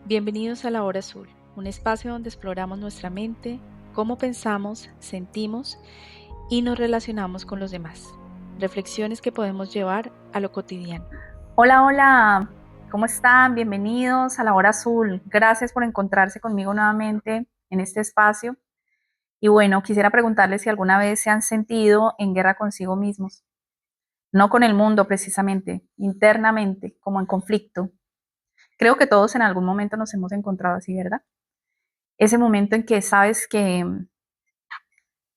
Bienvenidos a La Hora Azul, un espacio donde exploramos nuestra mente, cómo pensamos, sentimos y nos relacionamos con los demás. Reflexiones que podemos llevar a lo cotidiano. Hola, hola, ¿cómo están? Bienvenidos a La Hora Azul. Gracias por encontrarse conmigo nuevamente en este espacio. Y bueno, quisiera preguntarles si alguna vez se han sentido en guerra consigo mismos, no con el mundo precisamente, internamente, como en conflicto. Creo que todos en algún momento nos hemos encontrado así, ¿verdad? Ese momento en que sabes que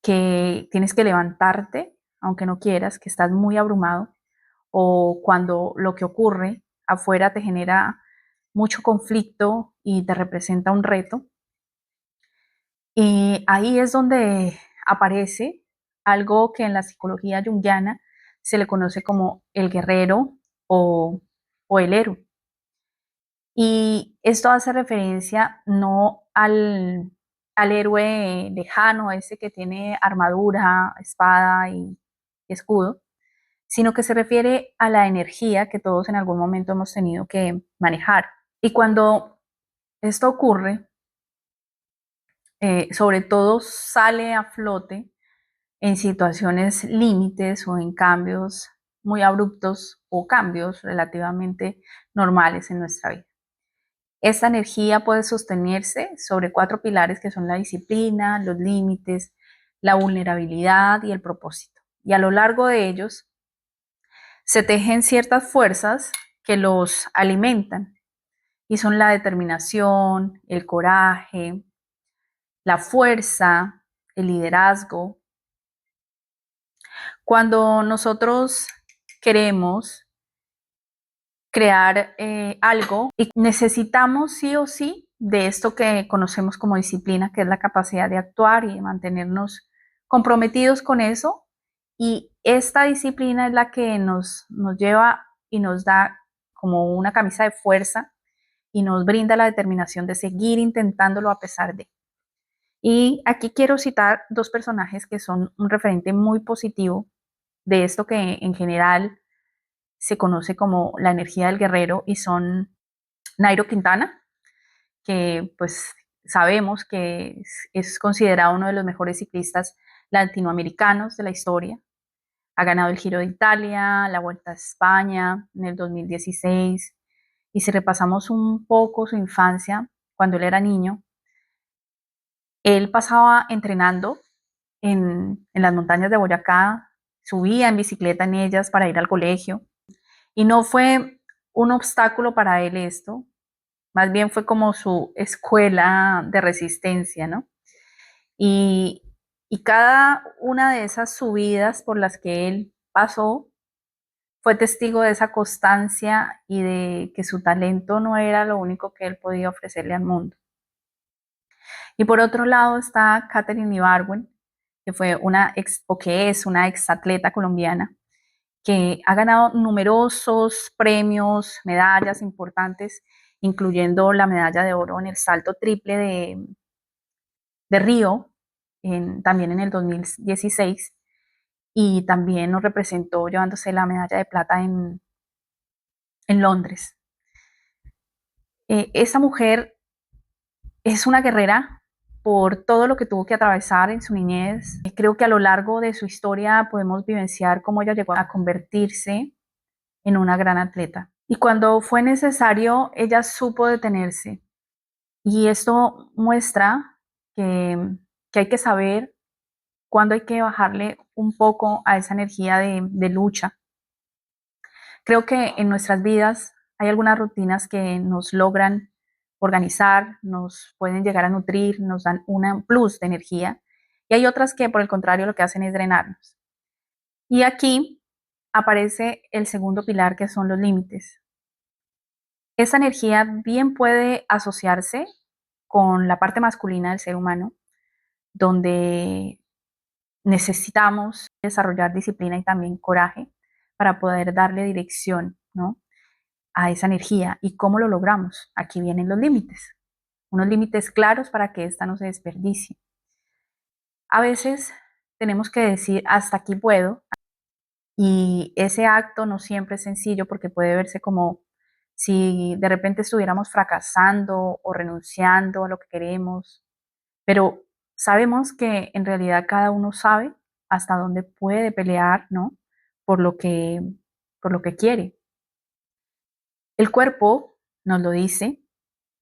tienes que levantarte, aunque no quieras, que estás muy abrumado, o cuando lo que ocurre afuera te genera mucho conflicto y te representa un reto. Y ahí es donde aparece algo que en la psicología junguiana se le conoce como el guerrero o, o el héroe. Y esto hace referencia no al héroe lejano, ese que tiene armadura, espada y escudo, sino que se refiere a la energía que todos en algún momento hemos tenido que manejar. Y cuando esto ocurre, sobre todo sale a flote en situaciones límites o en cambios muy abruptos o cambios relativamente normales en nuestra vida. Esta energía puede sostenerse sobre 4 pilares que son la disciplina, los límites, la vulnerabilidad y el propósito. Y a lo largo de ellos se tejen ciertas fuerzas que los alimentan y son la determinación, el coraje, la fuerza, el liderazgo. Cuando nosotros queremos crear algo y necesitamos sí o sí de esto que conocemos como disciplina, que es la capacidad de actuar y de mantenernos comprometidos con eso. Y esta disciplina es la que nos lleva y nos da como una camisa de fuerza y nos brinda la determinación de seguir intentándolo a pesar de. Y aquí quiero citar dos personajes que son un referente muy positivo de esto que en general se conoce como la energía del guerrero y son Nairo Quintana, que pues sabemos que es considerado uno de los mejores ciclistas latinoamericanos de la historia. Ha ganado el Giro de Italia, la Vuelta a España en el 2016. Y si repasamos un poco su infancia, cuando él era niño, él pasaba entrenando en las montañas de Boyacá, subía en bicicleta en ellas para ir al colegio. Y no fue un obstáculo para él esto, más bien fue como su escuela de resistencia, ¿no? Y, y cada una de esas subidas por las que él pasó fue testigo de esa constancia y de que su talento no era lo único que él podía ofrecerle al mundo. Y por otro lado está Katherine Ibargüen, que fue una ex, o que es una exatleta colombiana, que ha ganado numerosos premios, medallas importantes, incluyendo la medalla de oro en el salto triple de Río, también en el 2016, y también nos representó llevándose la medalla de plata en Londres. Esta mujer es una guerrera por todo lo que tuvo que atravesar en su niñez. Creo que a lo largo de su historia podemos vivenciar cómo ella llegó a convertirse en una gran atleta. Y cuando fue necesario, ella supo detenerse. Y esto muestra que hay que saber cuándo hay que bajarle un poco a esa energía de lucha. Creo que en nuestras vidas hay algunas rutinas que nos logran organizar, nos pueden llegar a nutrir, nos dan un plus de energía. Y hay otras que, por el contrario, lo que hacen es drenarnos. Y aquí aparece el segundo pilar, que son los límites. Esa energía bien puede asociarse con la parte masculina del ser humano, donde necesitamos desarrollar disciplina y también coraje para poder darle dirección, ¿no?, a esa energía. ¿Y cómo lo logramos? Aquí vienen los límites, unos límites claros para que ésta no se desperdicie. A veces tenemos que decir hasta aquí puedo, y ese acto no siempre es sencillo porque puede verse como si de repente estuviéramos fracasando o renunciando a lo que queremos, pero sabemos que en realidad cada uno sabe hasta dónde puede pelear, ¿no? Por lo que, por lo que quiere. El cuerpo nos lo dice,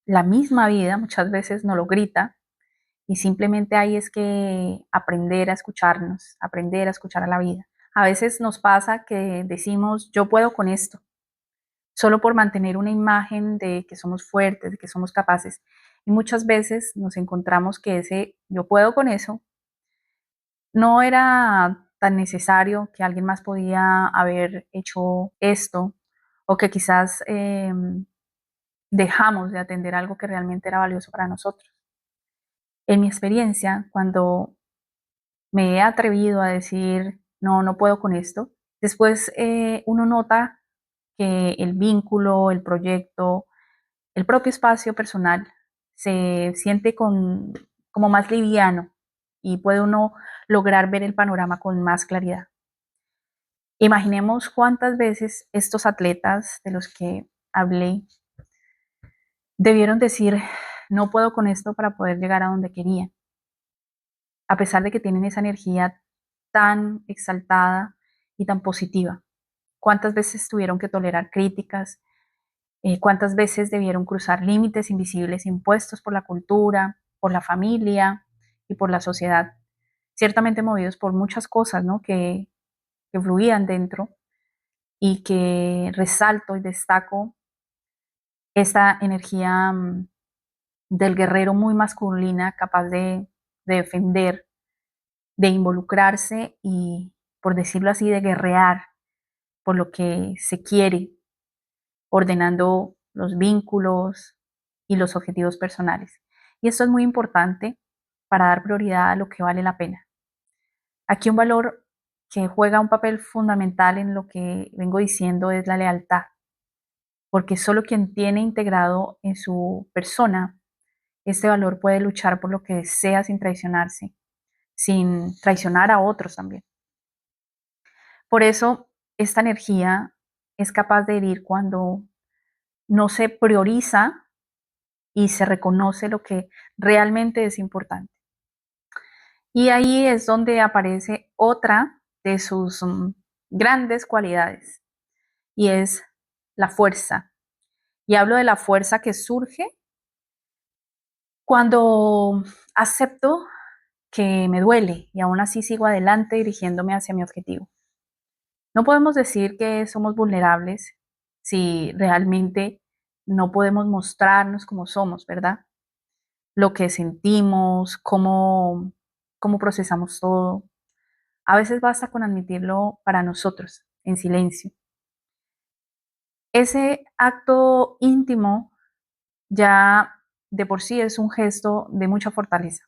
la misma vida muchas veces nos lo grita y simplemente ahí es que aprender a escucharnos, aprender a escuchar a la vida. A veces nos pasa que decimos, yo puedo con esto, solo por mantener una imagen de que somos fuertes, de que somos capaces. Y muchas veces nos encontramos que ese yo puedo con eso no era tan necesario, que alguien más podía haber hecho esto o que quizás dejamos de atender algo que realmente era valioso para nosotros. En mi experiencia, cuando me he atrevido a decir, no, no puedo con esto, después uno nota que el vínculo, el proyecto, el propio espacio personal se siente como más liviano y puede uno lograr ver el panorama con más claridad. Imaginemos cuántas veces estos atletas de los que hablé debieron decir, no puedo con esto para poder llegar a donde querían, a pesar de que tienen esa energía tan exaltada y tan positiva. ¿Cuántas veces tuvieron que tolerar críticas? ¿Cuántas veces debieron cruzar límites invisibles impuestos por la cultura, por la familia y por la sociedad? Ciertamente movidos por muchas cosas, ¿no? que fluían dentro y que resalto y destaco esta energía del guerrero muy masculina, capaz de defender, de involucrarse y, por decirlo así, de guerrear por lo que se quiere, ordenando los vínculos y los objetivos personales. Y esto es muy importante para dar prioridad a lo que vale la pena. Aquí un valor que juega un papel fundamental en lo que vengo diciendo es la lealtad, porque solo quien tiene integrado en su persona este valor puede luchar por lo que desea sin traicionarse, sin traicionar a otros también. Por eso, esta energía es capaz de herir cuando no se prioriza y se reconoce lo que realmente es importante. Y ahí es donde aparece otra de sus grandes cualidades, y es la fuerza. Y hablo de la fuerza que surge cuando acepto que me duele y aún así sigo adelante dirigiéndome hacia mi objetivo. No podemos decir que somos vulnerables si realmente no podemos mostrarnos como somos, ¿verdad? Lo que sentimos, cómo procesamos todo. A veces basta con admitirlo para nosotros, en silencio. Ese acto íntimo ya de por sí es un gesto de mucha fortaleza.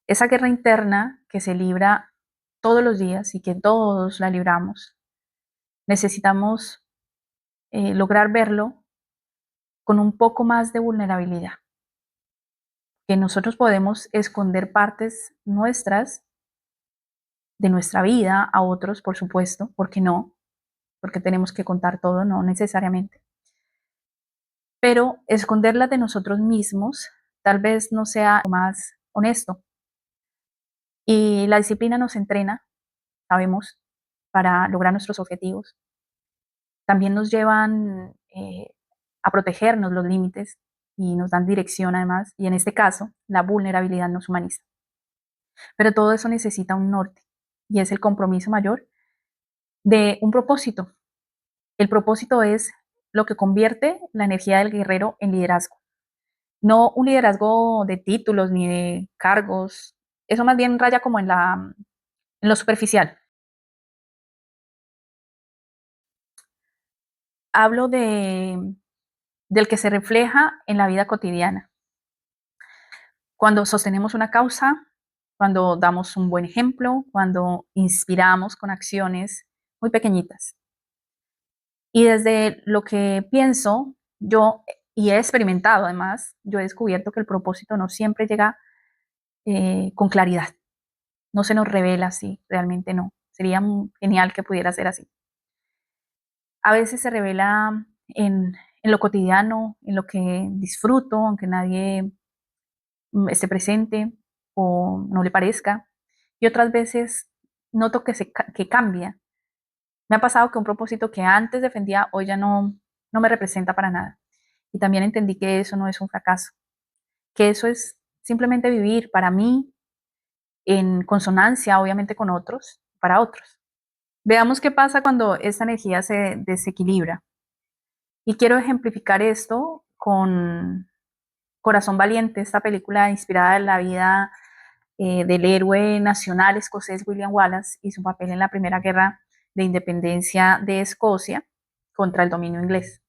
Esa guerra interna que se libra todos los días y que todos la libramos, necesitamos lograr verlo con un poco más de vulnerabilidad, que nosotros podemos esconder partes nuestras de nuestra vida a otros, por supuesto, porque no, porque tenemos que contar todo, no necesariamente, pero esconderlas de nosotros mismos tal vez no sea lo más honesto. Y la disciplina nos entrena, sabemos, para lograr nuestros objetivos. También nos llevan a protegernos los límites y nos dan dirección además, y en este caso, la vulnerabilidad nos humaniza. Pero todo eso necesita un norte, y es el compromiso mayor de un propósito. El propósito es lo que convierte la energía del guerrero en liderazgo. No un liderazgo de títulos ni de cargos, eso más bien raya como en lo superficial. Hablo del que se refleja en la vida cotidiana. Cuando sostenemos una causa, cuando damos un buen ejemplo, cuando inspiramos con acciones muy pequeñitas. Y desde lo que pienso, yo, y he experimentado además, yo he descubierto que el propósito no siempre llega con claridad. No se nos revela así, realmente no. Sería genial que pudiera ser así. A veces se revela en lo cotidiano, en lo que disfruto, aunque nadie esté presente o no le parezca. Y otras veces noto que cambia. Me ha pasado que un propósito que antes defendía hoy ya no me representa para nada. Y también entendí que eso no es un fracaso, que eso es simplemente vivir para mí en consonancia, obviamente, con otros, para otros. Veamos qué pasa cuando esta energía se desequilibra. Y quiero ejemplificar esto con Corazón Valiente, esta película inspirada en la vida del héroe nacional escocés William Wallace y su papel en la Primera Guerra de Independencia de Escocia contra el dominio inglés.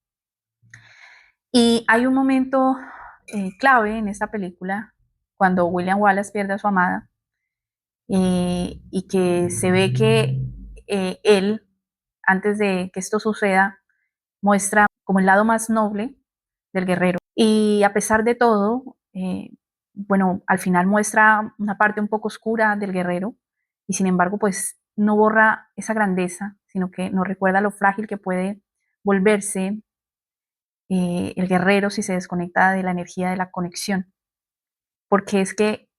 Y hay un momento clave en esta película cuando William Wallace pierde a su amada y que se ve que él, antes de que esto suceda, muestra como el lado más noble del guerrero. Y a pesar de todo, bueno, al final muestra una parte un poco oscura del guerrero y sin embargo, pues no borra esa grandeza, sino que nos recuerda lo frágil que puede volverse el guerrero si se desconecta de la energía de la conexión. Porque es que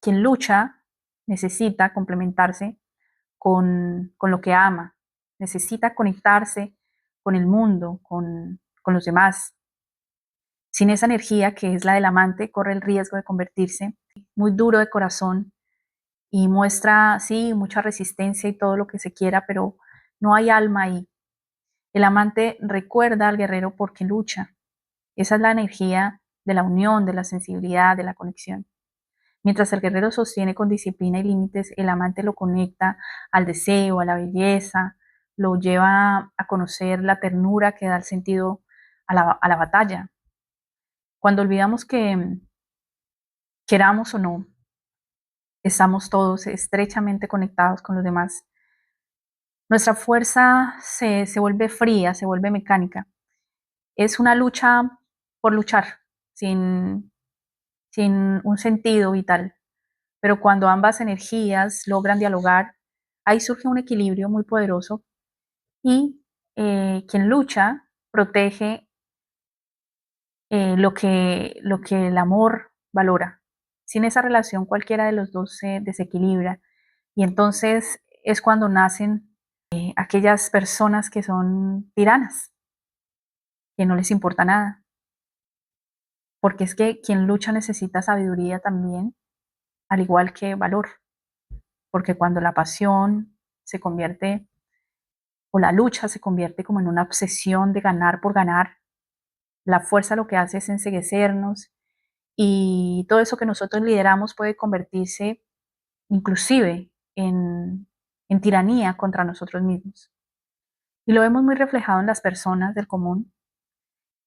quien lucha necesita complementarse con lo que ama, necesita conectarse con el mundo, con los demás. Sin esa energía que es la del amante, corre el riesgo de convertirse muy duro de corazón y muestra, sí, mucha resistencia y todo lo que se quiera, pero no hay alma ahí. El amante recuerda al guerrero porque lucha. Esa es la energía de la unión, de la sensibilidad, de la conexión. Mientras el guerrero sostiene con disciplina y límites, el amante lo conecta al deseo, a la belleza, lo lleva a conocer la ternura que da el sentido a la batalla. Cuando olvidamos que, queramos o no, estamos todos estrechamente conectados con los demás, nuestra fuerza se vuelve fría, se vuelve mecánica. Es una lucha por luchar, sin, sin un sentido vital. Pero cuando ambas energías logran dialogar, ahí surge un equilibrio muy poderoso y quien lucha protege lo que el amor valora. Sin esa relación cualquiera de los dos se desequilibra y entonces es cuando nacen aquellas personas que son tiranas, que no les importa nada, porque es que quien lucha necesita sabiduría también, al igual que valor, porque cuando la pasión se convierte o la lucha se convierte como en una obsesión de ganar por ganar, la fuerza lo que hace es enceguecernos y todo eso que nosotros lideramos puede convertirse inclusive en tiranía contra nosotros mismos. Y lo vemos muy reflejado en las personas del común,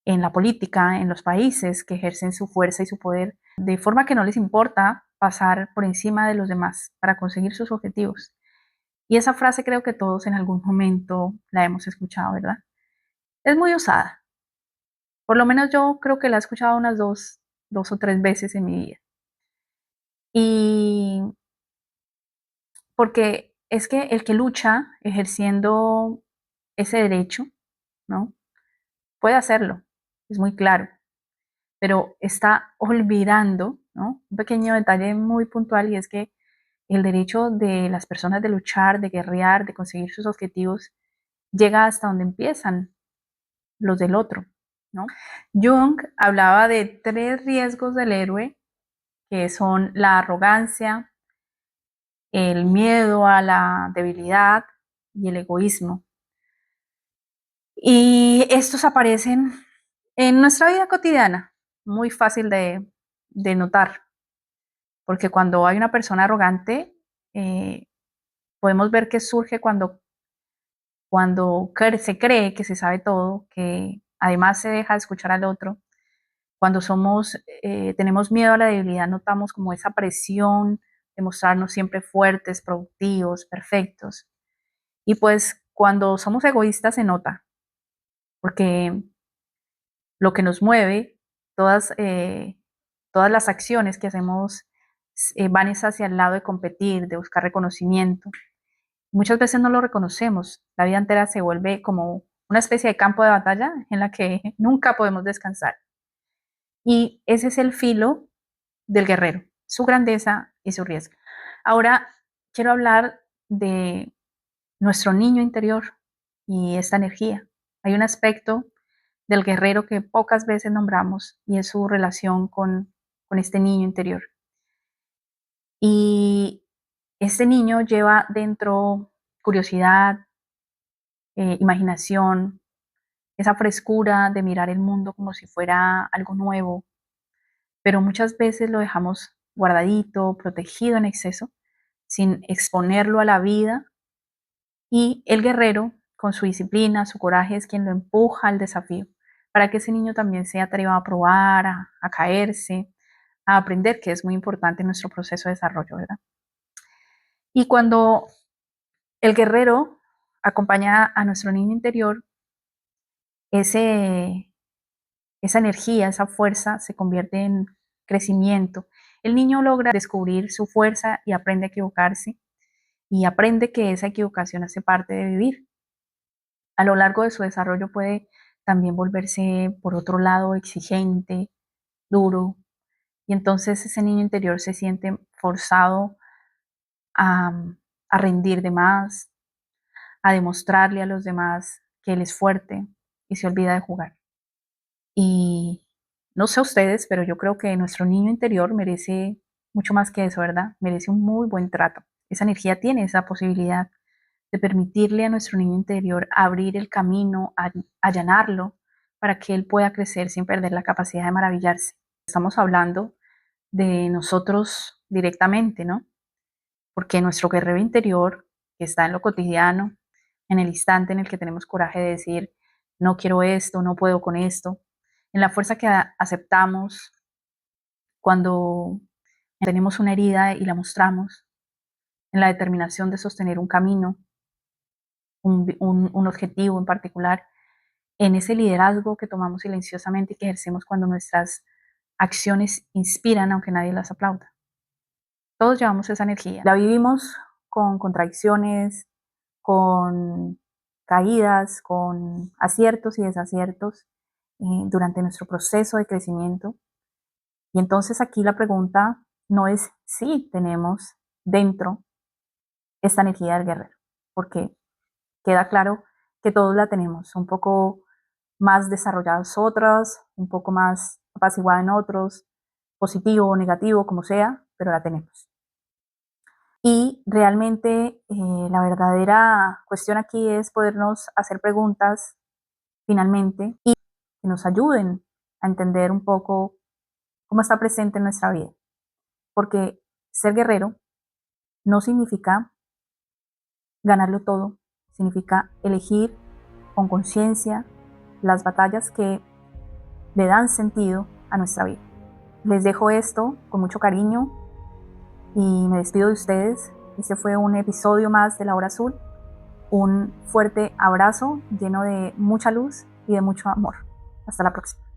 en la política, en los países que ejercen su fuerza y su poder, de forma que no les importa pasar por encima de los demás para conseguir sus objetivos. Y esa frase creo que todos en algún momento la hemos escuchado, ¿verdad? Es muy usada. Por lo menos yo creo que la he escuchado unas dos o tres veces en mi vida. Y porque es que el que lucha ejerciendo ese derecho, ¿no? Puede hacerlo, es muy claro, pero está olvidando, ¿no? Un pequeño detalle muy puntual y es que el derecho de las personas de luchar, de guerrear, de conseguir sus objetivos, llega hasta donde empiezan los del otro, ¿no? Jung hablaba de tres riesgos del héroe, que son la arrogancia, el miedo a la debilidad y el egoísmo. Y estos aparecen en nuestra vida cotidiana, muy fácil de notar, porque cuando hay una persona arrogante, eh, podemos ver que surge cuando se cree que se sabe todo, que además se deja de escuchar al otro. Cuando tenemos miedo a la debilidad, notamos como esa presión de mostrarnos siempre fuertes, productivos, perfectos. Y pues cuando somos egoístas se nota, porque lo que nos mueve, todas las acciones que hacemos van hacia el lado de competir, de buscar reconocimiento. Muchas veces no lo reconocemos, la vida entera se vuelve como una especie de campo de batalla en la que nunca podemos descansar. Y ese es el filo del guerrero, su grandeza y su riesgo. Ahora quiero hablar de nuestro niño interior y esta energía. Hay un aspecto del guerrero que pocas veces nombramos y es su relación con este niño interior. Y este niño lleva dentro curiosidad, imaginación, esa frescura de mirar el mundo como si fuera algo nuevo, pero muchas veces lo dejamos guardadito, protegido en exceso, sin exponerlo a la vida. Y el guerrero, con su disciplina, su coraje, es quien lo empuja al desafío, para que ese niño también se atreva a probar, a caerse, a aprender, que es muy importante en nuestro proceso de desarrollo, ¿verdad? Y cuando el guerrero acompaña a nuestro niño interior, ese, esa energía, esa fuerza se convierte en crecimiento. El niño logra descubrir su fuerza y aprende a equivocarse y aprende que esa equivocación hace parte de vivir. A lo largo de su desarrollo puede también volverse, por otro lado, exigente, duro, y entonces ese niño interior se siente forzado a, a rendir de más, a demostrarle a los demás que él es fuerte y se olvida de jugar. Y no sé ustedes, pero yo creo que nuestro niño interior merece mucho más que eso, ¿verdad? Merece un muy buen trato. Esa energía tiene esa posibilidad de permitirle a nuestro niño interior abrir el camino, allanarlo, para que él pueda crecer sin perder la capacidad de maravillarse. Estamos hablando de nosotros directamente, ¿no? Porque nuestro guerrero interior, que está en lo cotidiano, en el instante en el que tenemos coraje de decir, no quiero esto, no puedo con esto, en la fuerza que aceptamos cuando tenemos una herida y la mostramos, en la determinación de sostener un camino, un objetivo en particular, en ese liderazgo que tomamos silenciosamente y que ejercemos cuando nuestras acciones inspiran aunque nadie las aplauda. Todos llevamos esa energía. La vivimos con contradicciones, con caídas, con aciertos y desaciertos durante nuestro proceso de crecimiento. Y entonces aquí la pregunta no es si tenemos dentro esta energía del guerrero, porque queda claro que todos la tenemos, un poco más desarrolladas otras, un poco más apaciguada en otros, positivo o negativo, como sea, pero la tenemos. Y realmente la verdadera cuestión aquí es podernos hacer preguntas finalmente y que nos ayuden a entender un poco cómo está presente en nuestra vida. Porque ser guerrero no significa ganarlo todo, significa elegir con conciencia las batallas que le dan sentido a nuestra vida. Les dejo esto con mucho cariño y me despido de ustedes. Este fue un episodio más de La Hora Azul. Un fuerte abrazo lleno de mucha luz y de mucho amor. Hasta la próxima.